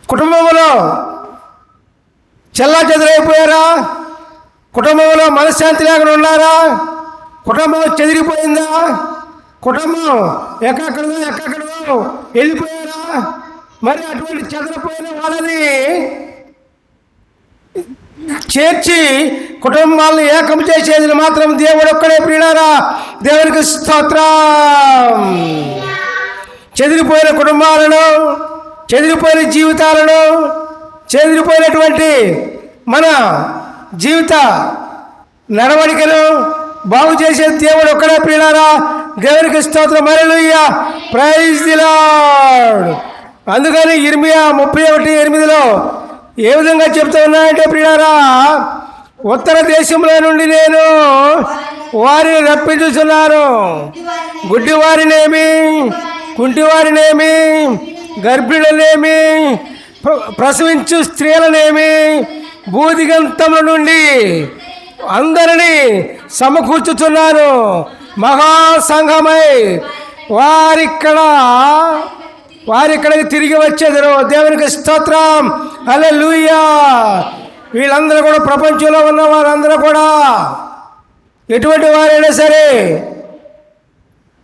కుటుంబంలో చెల్లా చెదరైపోయారా? కుటుంబంలో మనశ్శాంతి లేకుండా ఉన్నారా? కుటుంబం చెదిరిపోయిందా? కుటుంబం ఎక్కడో వెళ్ళిపోయారా? మరి అటువంటి చెదరిపోయిన వాళ్ళని చేర్చి కుటుంబాలను ఏకం చేసేది మాత్రం దేవుడు ఒక్కడే. ప్రియులారా, దేవునికి స్తోత్రం. చెదిరిపోయిన కుటుంబాలను, చెదిరిపోయిన జీవితాలను, చెదిరిపోయినటువంటి మన జీవిత నడవడికను బాగు చేసే దేవుడు ఒక్కడే. ప్రియులారా, దేవునికి స్తోత్రం. హల్లెలూయా, ప్రైజ్ ది లార్డ్. అందుకని ఇర్మియా 31:8 ఏ విధంగా చెప్తూ ఉన్నాయంటే, ప్రియులారా, ఉత్తర దేశంలో నుండి నేను వారిని రప్పించుచున్నాను. గుడ్డివారినేమి, కుంటివారినేమి, గర్భిణులనేమి, ప్రసవించు స్త్రీలనేమి, భూదిగంతముల నుండి అందరినీ సమకూర్చుచున్నాను. మహాసంఘమై వారిక్కడికి తిరిగి వచ్చేదరు. దేవునికి స్తోత్రం. హల్లెలూయా. వీళ్ళందరూ కూడా, ప్రపంచంలో ఉన్న వారందరూ కూడా ఎటువంటి వారైనా సరే,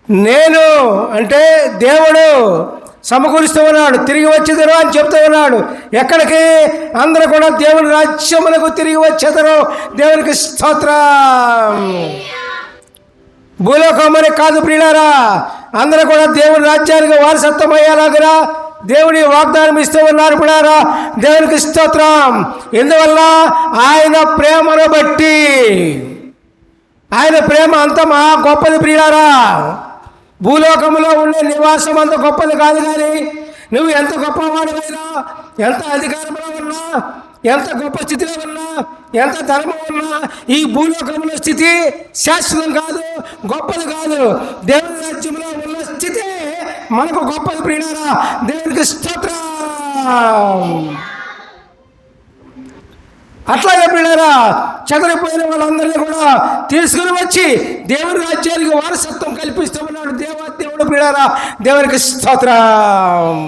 నేను అంటే దేవుడు సమకూరుస్తూ ఉన్నాడు. తిరిగి వచ్చేదరు అని చెప్తూ ఉన్నాడు. ఎక్కడికి? అందరూ కూడా దేవుని రాజ్యమునకు తిరిగి వచ్చేదరు. దేవునికి స్తోత్రం. భూలోకమని కాదు ప్రియులారా, అందరూ కూడా దేవుని రాజ్యానికి వారసత్వం అయ్యేలాగా దేవుని వాగ్దానం ఇస్తూ ఉన్నారు. ప్రియులారా, దేవునికి స్తోత్రం. ఎందువల్ల? ఆయన ప్రేమను బట్టి. ఆయన ప్రేమ అంత మహా గొప్పది ప్రియులారా. భూలోకంలో ఉండే నివాసం అంత గొప్పది కాదు. కానీ నువ్వు ఎంత గొప్పవాడివైనా, ఎంత అధికారంలో ఉన్నా, ఎంత గొప్ప స్థితిలో ఉన్నా, ఎంత ధర్మం ఉన్నా, ఈ భూలోకంలో స్థితి శాశ్వతం కాదు, గొప్పది కాదు. దేవుని రాజ్యంలో ఉన్న స్థితి మనకు గొప్పది ప్రియులారా. దేవునికి స్తోత్రం. అట్లాగే ప్రియులారా, చెదరిపోయిన వాళ్ళందరినీ కూడా తీసుకుని వచ్చి దేవుని రాజ్యానికి వారసత్వం కల్పిస్తూ ఉన్నాడు దేవుడు ప్రియులారా. దేవునికి స్తోత్రం.